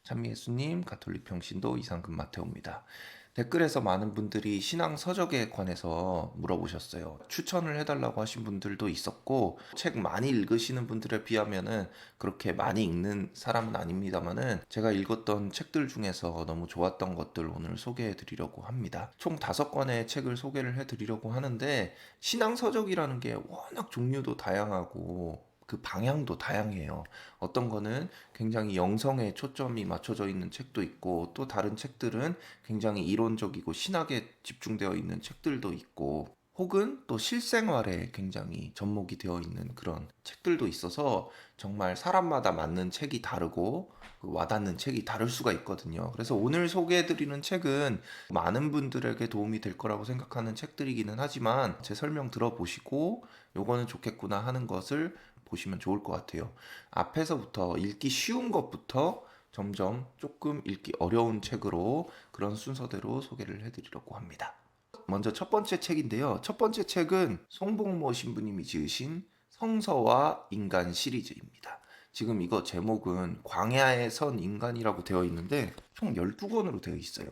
찬미예수님, 가톨릭 평신도 이상금 마테오입니다. 댓글에서 많은 분들이 신앙 서적에 관해서 물어보셨어요. 추천을 해달라고 하신 분들도 있었고, 책 많이 읽으시는 분들에 비하면은 그렇게 많이 읽는 사람은 아닙니다만은 제가 읽었던 책들 중에서 너무 좋았던 것들 오늘 소개해 드리려고 합니다. 총 5권의 책을 소개를 해 드리려고 하는데, 신앙 서적이라는 게 워낙 종류도 다양하고 그 방향도 다양해요. 어떤 거는 굉장히 영성에 초점이 맞춰져 있는 책도 있고, 또 다른 책들은 굉장히 이론적이고 신학에 집중되어 있는 책들도 있고, 혹은 또 실생활에 굉장히 접목이 되어 있는 그런 책들도 있어서 정말 사람마다 맞는 책이 다르고 그 와닿는 책이 다를 수가 있거든요. 그래서 오늘 소개해드리는 책은 많은 분들에게 도움이 될 거라고 생각하는 책들이기는 하지만 제 설명 들어보시고 요거는 좋겠구나 하는 것을 보시면 좋을 것 같아요. 앞에서부터 읽기 쉬운 것부터 점점 조금 읽기 어려운 책으로 그런 순서대로 소개를 해드리려고 합니다. 먼저 첫 번째 책인데요. 첫 번째 책은 송복모 신부님이 지으신 성서와 인간 시리즈입니다. 지금 이거 제목은 광야에 선 인간이라고 되어 있는데 총 12권으로 되어 있어요.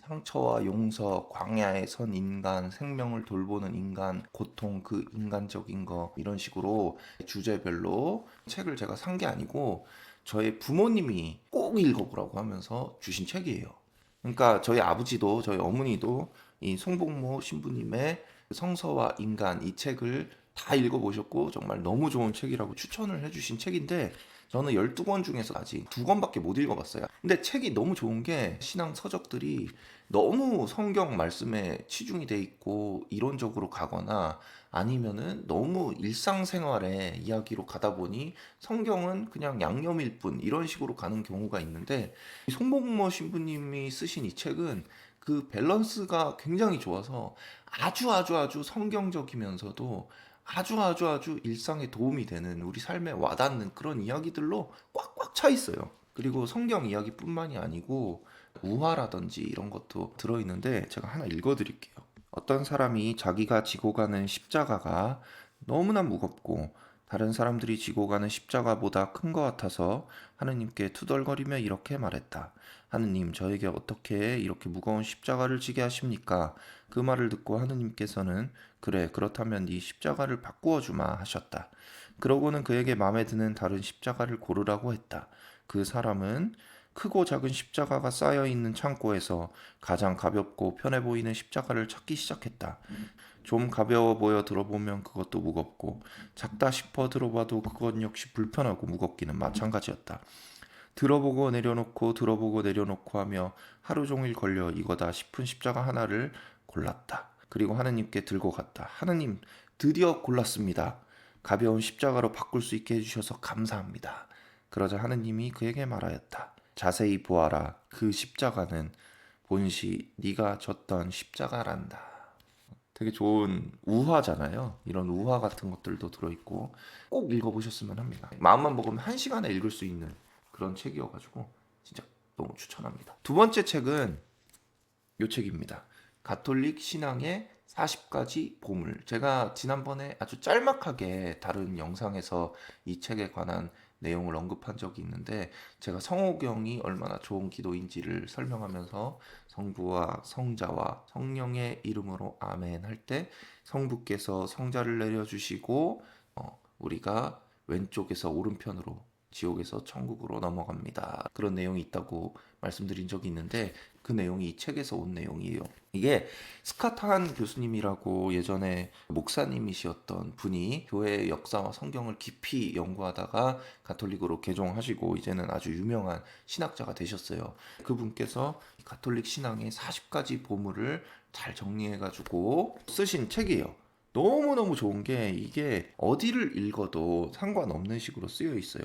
상처와 용서, 광야에 선 인간, 생명을 돌보는 인간, 고통, 그 인간적인 거 이런 식으로 주제별로 책을 제가 산 게 아니고 저희 부모님이 꼭 읽어보라고 하면서 주신 책이에요. 그러니까 저희 아버지도 저희 어머니도 이 송복모 신부님의 성서와 인간 이 책을 다 읽어보셨고 정말 너무 좋은 책이라고 추천을 해주신 책인데 저는 12권 중에서 아직 2권밖에 못 읽어봤어요. 근데 책이 너무 좋은 게 신앙 서적들이 너무 성경 말씀에 치중이 돼 있고 이론적으로 가거나 아니면은 너무 일상생활의 이야기로 가다 보니 성경은 그냥 양념일 뿐 이런 식으로 가는 경우가 있는데 송복모 신부님이 쓰신 이 책은 그 밸런스가 굉장히 좋아서 아주 성경적이면서도 아주 일상에 도움이 되는 우리 삶에 와닿는 그런 이야기들로 꽉꽉 차 있어요. 그리고 성경 이야기뿐만이 아니고 우화라든지 이런 것도 들어있는데 제가 하나 읽어드릴게요. 어떤 사람이 자기가 지고 가는 십자가가 너무나 무겁고 다른 사람들이 지고 가는 십자가보다 큰 것 같아서 하느님께 투덜거리며 이렇게 말했다. 하느님, 저에게 어떻게 이렇게 무거운 십자가를 지게 하십니까? 그 말을 듣고 하느님께서는 그래, 그렇다면 네 십자가를 바꾸어 주마 하셨다. 그러고는 그에게 마음에 드는 다른 십자가를 고르라고 했다. 그 사람은 크고 작은 십자가가 쌓여 있는 창고에서 가장 가볍고 편해 보이는 십자가를 찾기 시작했다. 좀 가벼워 보여 들어보면 그것도 무겁고 작다 싶어 들어봐도 그것 역시 불편하고 무겁기는 마찬가지였다. 들어보고 내려놓고 들어보고 내려놓고 하며 하루 종일 걸려 이거다 싶은 십자가 하나를 골랐다. 그리고 하느님께 들고 갔다. 하느님, 드디어 골랐습니다. 가벼운 십자가로 바꿀 수 있게 해주셔서 감사합니다. 그러자 하느님이 그에게 말하였다. 자세히 보아라. 그 십자가는 본시 네가 졌던 십자가란다. 되게 좋은 우화잖아요. 이런 우화 같은 것들도 들어있고 꼭 읽어보셨으면 합니다. 마음만 먹으면 1시간에 읽을 수 있는 그런 책이어가지고 진짜 너무 추천합니다. 두 번째 책은 요 책입니다. 가톨릭 신앙의 40가지 보물. 제가 지난번에 아주 짤막하게 다른 영상에서 이 책에 관한 내용을 언급한 적이 있는데 제가 성호경이 얼마나 좋은 기도인지를 설명하면서 성부와 성자와 성령의 이름으로 아멘 할 때 성부께서 성자를 내려주시고 우리가 왼쪽에서 오른편으로 지옥에서 천국으로 넘어갑니다. 그런 내용이 있다고 말씀드린 적이 있는데 그 내용이 이 책에서 온 내용이에요. 이게 스카탄 교수님이라고 예전에 목사님이셨던 분이 교회의 역사와 성경을 깊이 연구하다가 가톨릭으로 개종하시고 이제는 아주 유명한 신학자가 되셨어요. 그분께서 가톨릭 신앙의 40가지 보물을 잘 정리해가지고 쓰신 책이에요. 너무너무 좋은 게 이게 어디를 읽어도 상관없는 식으로 쓰여 있어요.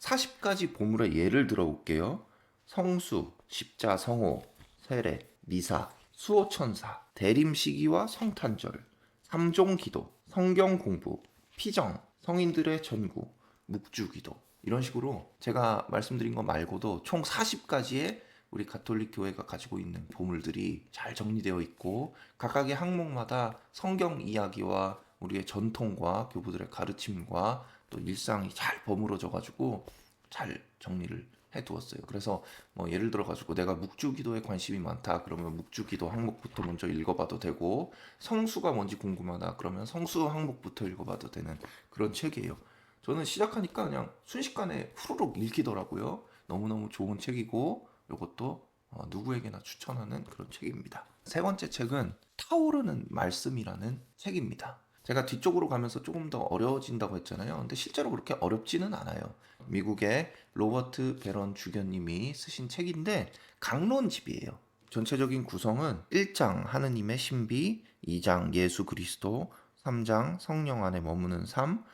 40가지 보물의 예를 들어볼게요. 성수, 십자, 성호, 세례, 미사, 수호천사, 대림시기와 성탄절, 삼종기도, 성경 공부, 피정, 성인들의 전구, 묵주기도 이런 식으로 제가 말씀드린 거 말고도 총 40가지의 우리 가톨릭 교회가 가지고 있는 보물들이 잘 정리되어 있고 각각의 항목마다 성경 이야기와 우리의 전통과 교부들의 가르침과 또 일상이 잘 버무러져 가지고 잘 정리를 해두었어요. 그래서 뭐 예를 들어 가지고 내가 묵주기도에 관심이 많다 그러면 묵주기도 항목부터 먼저 읽어봐도 되고, 성수가 뭔지 궁금하다 그러면 성수 항목부터 읽어봐도 되는 그런 책이에요. 저는 시작하니까 그냥 순식간에 후루룩 읽히더라고요. 너무너무 좋은 책이고 이것도 누구에게나 추천하는 그런 책입니다. 세 번째 책은 타오르는 말씀이라는 책입니다. 제가 뒤쪽으로 가면서 조금 더 어려워진다고 했잖아요. 근데 실제로 그렇게 어렵지는 않아요. 미국의 로버트 베런 주교님이 쓰신 책인데 강론집이에요. 전체적인 구성은 1장 하느님의 신비, 2장 예수 그리스도, 3장 성령 안에 머무는 삶,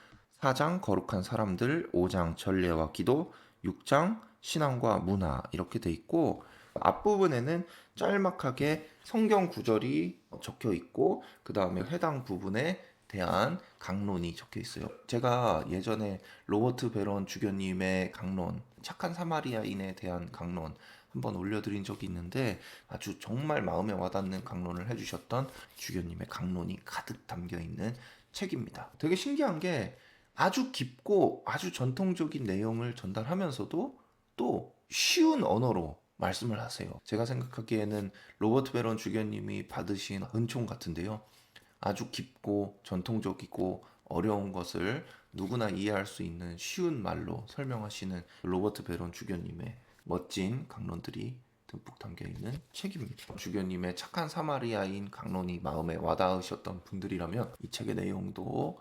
4장 거룩한 사람들, 5장 전례와 기도, 6장 신앙과 문화 이렇게 돼 있고, 앞부분에는 짤막하게 성경 구절이 적혀 있고 그 다음에 해당 부분에 대한 강론이 적혀 있어요. 제가 예전에 로버트 베런 주교님의 강론, 착한 사마리아인에 대한 강론 한번 올려드린 적이 있는데 아주 정말 마음에 와닿는 강론을 해주셨던 주교님의 강론이 가득 담겨 있는 책입니다. 되게 신기한 게 아주 깊고 아주 전통적인 내용을 전달하면서도 또 쉬운 언어로 말씀을 하세요. 제가 생각하기에는 로버트 베런 주교님이 받으신 은총 같은데요. 아주 깊고 전통적이고 어려운 것을 누구나 이해할 수 있는 쉬운 말로 설명하시는 로버트 베론 주교님의 멋진 강론들이 듬뿍 담겨 있는 책입니다. 주교님의 착한 사마리아인 강론이 마음에 와닿으셨던 분들이라면 이 책의 내용도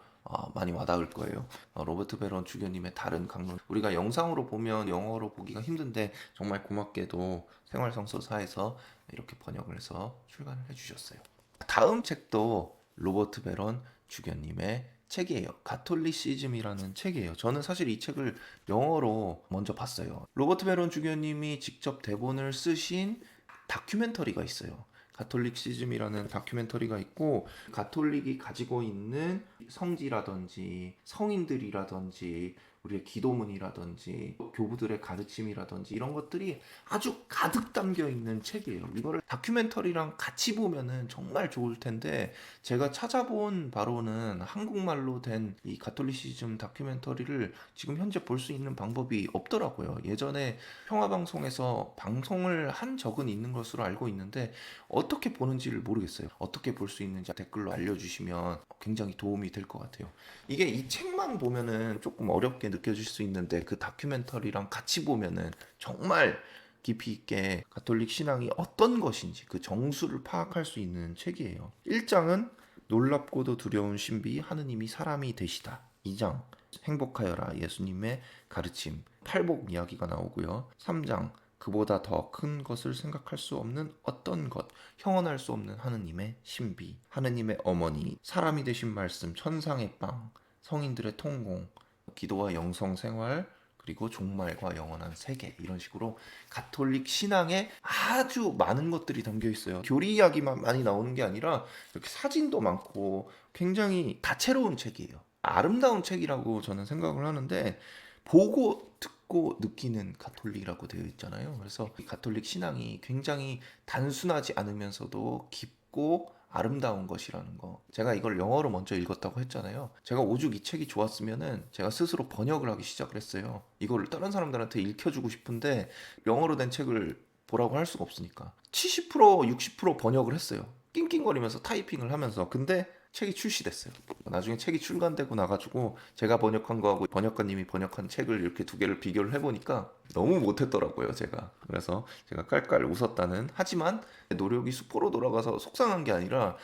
많이 와닿을 거예요. 로버트 베론 주교님의 다른 강론, 우리가 영상으로 보면 영어로 보기가 힘든데 정말 고맙게도 생활성서사에서 이렇게 번역을 해서 출간을 해주셨어요. 다음 책도 로버트 베런 주교님의 책이에요. 가톨리시즘이라는 책이에요. 저는 사실 이 책을 영어로 먼저 봤어요. 로버트 베런 주교님이 직접 대본을 쓰신 다큐멘터리가 있어요. 가톨릭시즘이라는 다큐멘터리가 있고, 가톨릭이 가지고 있는 성지라든지 성인들이라든지 우리의 기도문이라든지 교부들의 가르침이라든지 이런 것들이 아주 가득 담겨 있는 책이에요. 이거를 다큐멘터리랑 같이 보면은 정말 좋을 텐데 제가 찾아본 바로는 한국말로 된 이 가톨리시즘 다큐멘터리를 지금 현재 볼 수 있는 방법이 없더라고요. 예전에 평화방송에서 방송을 한 적은 있는 것으로 알고 있는데 어떻게 보는지를 모르겠어요. 어떻게 볼 수 있는지 댓글로 알려주시면 굉장히 도움이 될 것 같아요. 이게 이 책만 보면은 조금 어렵게 느껴질 수 있는데 그 다큐멘터리랑 같이 보면은 정말 깊이 있게 가톨릭 신앙이 어떤 것인지 그 정수를 파악할 수 있는 책이에요. 1장은 놀랍고도 두려운 신비 하느님이 사람이 되시다. 2장 행복하여라 예수님의 가르침 팔복 이야기가 나오고요. 3장 그보다 더 큰 것을 생각할 수 없는 어떤 것, 형언할 수 없는 하느님의 신비, 하느님의 어머니, 사람이 되신 말씀, 천상의 빵, 성인들의 통공, 기도와 영성 생활, 그리고 종말과 영원한 세계, 이런 식으로 가톨릭 신앙에 아주 많은 것들이 담겨 있어요. 교리 이야기만 많이 나오는 게 아니라 이렇게 사진도 많고 굉장히 다채로운 책이에요. 아름다운 책이라고 저는 생각을 하는데 보고 듣고 느끼는 가톨릭이라고 되어 있잖아요. 그래서 이 가톨릭 신앙이 굉장히 단순하지 않으면서도 깊고 아름다운 것이라는 거. 제가 이걸 영어로 먼저 읽었다고 했잖아요. 제가 오죽 이 책이 좋았으면은 제가 스스로 번역을 하기 시작을 했어요. 이걸 다른 사람들한테 읽혀주고 싶은데 영어로 된 책을 보라고 할 수가 없으니까 70% 60% 번역을 했어요. 낑낑거리면서 타이핑을 하면서. 근데 책이 출시됐어요. 나중에 책이 출간되고 나가지고 제가 번역한 거하고 번역가님이 번역한 책을 이렇게 두 개를 비교를 해보니까 너무 못했더라고요, 제가. 그래서 제가 깔깔 웃었다는, 하지만 노력이 수포로 돌아가서 속상한 게 아니라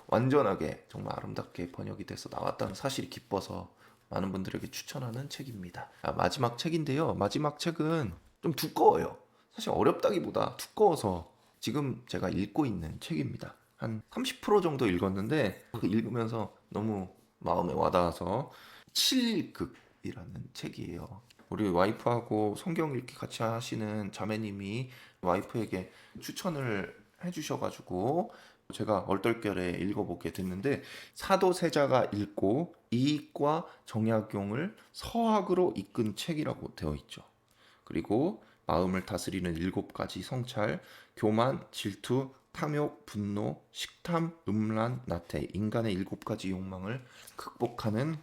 완전하게 정말 아름답게 번역이 돼서 나왔다는 사실이 기뻐서 많은 분들에게 추천하는 책입니다. 마지막 책인데요. 마지막 책은 좀 두꺼워요. 사실 어렵다기보다 두꺼워서 지금 제가 읽고 있는 책입니다. 한 30% 정도 읽었는데 그 읽으면서 너무 마음에 와닿아서 7극이라는 책이에요. 우리 와이프하고 성경 읽기 같이 하시는 자매님이 와이프에게 추천을 해주셔가지고 제가 얼떨결에 읽어보게 됐는데, 사도세자가 읽고 이익과 정약용을 서학으로 이끈 책이라고 되어 있죠. 그리고 마음을 다스리는 7가지 성찰, 교만, 질투, 탐욕, 분노, 식탐, 음란, 나태, 인간의 7가지 욕망을 극복하는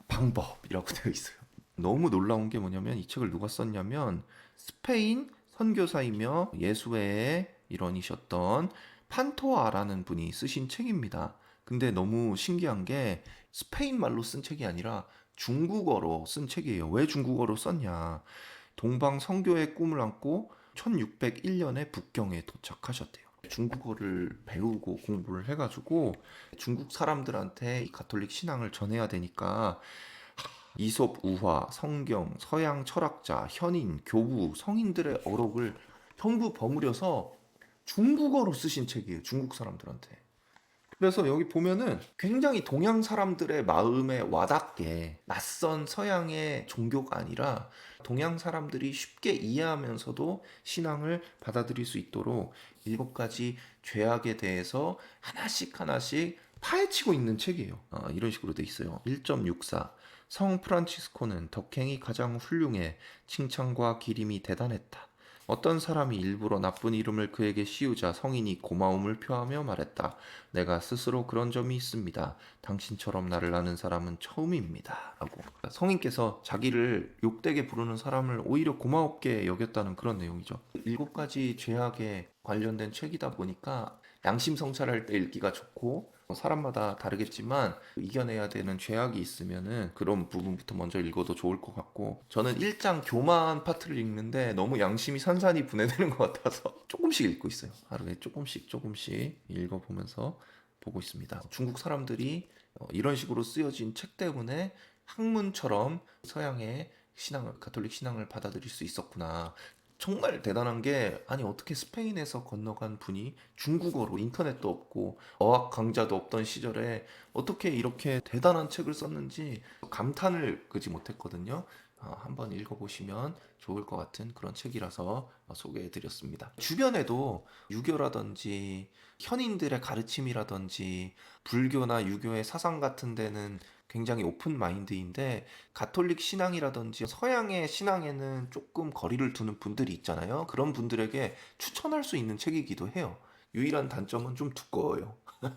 방법이라고 되어 있어요. 너무 놀라운 게 뭐냐면 이 책을 누가 썼냐면 스페인 선교사이며 예수회의 일원이셨던 판토아라는 분이 쓰신 책입니다. 근데 너무 신기한 게 스페인 말로 쓴 책이 아니라 중국어로 쓴 책이에요. 왜 중국어로 썼냐? 동방 선교의 꿈을 안고 1601년에 북경에 도착하셨대요. 중국어를 배우고 공부를 해가지고 중국 사람들한테 이 가톨릭 신앙을 전해야 되니까 이솝 우화, 성경, 서양 철학자, 현인, 교부, 성인들의 어록을 전부 버무려서 중국어로 쓰신 책이에요. 중국 사람들한테. 그래서 여기 보면은 굉장히 동양 사람들의 마음에 와닿게 낯선 서양의 종교가 아니라 동양 사람들이 쉽게 이해하면서도 신앙을 받아들일 수 있도록 7가지 죄악에 대해서 하나씩 하나씩 파헤치고 있는 책이에요. 이런 식으로 돼 있어요. 1.64 성 프란치스코는 덕행이 가장 훌륭해 칭찬과 기림이 대단했다. 어떤 사람이 일부러 나쁜 이름을 그에게 씌우자 성인이 고마움을 표하며 말했다. 내가 스스로 그런 점이 있습니다. 당신처럼 나를 아는 사람은 처음입니다. 라고. 성인께서 자기를 욕되게 부르는 사람을 오히려 고마웠게 여겼다는 그런 내용이죠. 7가지 죄악에 관련된 책이다 보니까 양심 성찰할 때 읽기가 좋고 사람마다 다르겠지만 이겨내야 되는 죄악이 있으면은 그런 부분부터 먼저 읽어도 좋을 것 같고 저는 1장 교만 파트를 읽는데 너무 양심이 산산이 분해되는 것 같아서 조금씩 읽고 있어요. 하루에 조금씩 읽어보면서 보고 있습니다. 중국 사람들이 이런 식으로 쓰여진 책 때문에 학문처럼 서양의 신앙을 가톨릭 신앙을 받아들일 수 있었구나. 정말 대단한 게 아니 어떻게 스페인에서 건너간 분이 중국어로 인터넷도 없고 어학 강좌도 없던 시절에 어떻게 이렇게 대단한 책을 썼는지 감탄을 그지 못했거든요. 한번 읽어보시면 좋을 것 같은 그런 책이라서 소개해드렸습니다. 주변에도 유교라든지 현인들의 가르침이라든지 불교나 유교의 사상 같은 데는 굉장히 오픈 마인드인데 가톨릭 신앙이라든지 서양의 신앙에는 조금 거리를 두는 분들이 있잖아요. 그런 분들에게 추천할 수 있는 책이기도 해요. 유일한 단점은 좀 두꺼워요.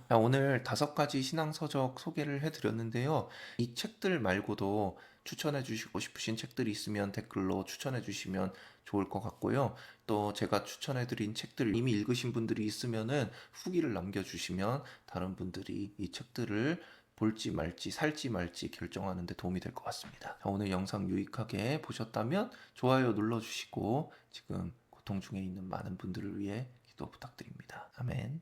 자, 오늘 5가지 신앙 서적 소개를 해드렸는데요. 이 책들 말고도 추천해 주시고 싶으신 책들이 있으면 댓글로 추천해 주시면 좋을 것 같고요. 또 제가 추천해 드린 책들 이미 읽으신 분들이 있으면은 후기를 남겨주시면 다른 분들이 이 책들을 볼지 말지 살지 말지 결정하는 데 도움이 될 것 같습니다. 자, 오늘 영상 유익하게 보셨다면 좋아요 눌러주시고 지금 고통 중에 있는 많은 분들을 위해 기도 부탁드립니다. 아멘.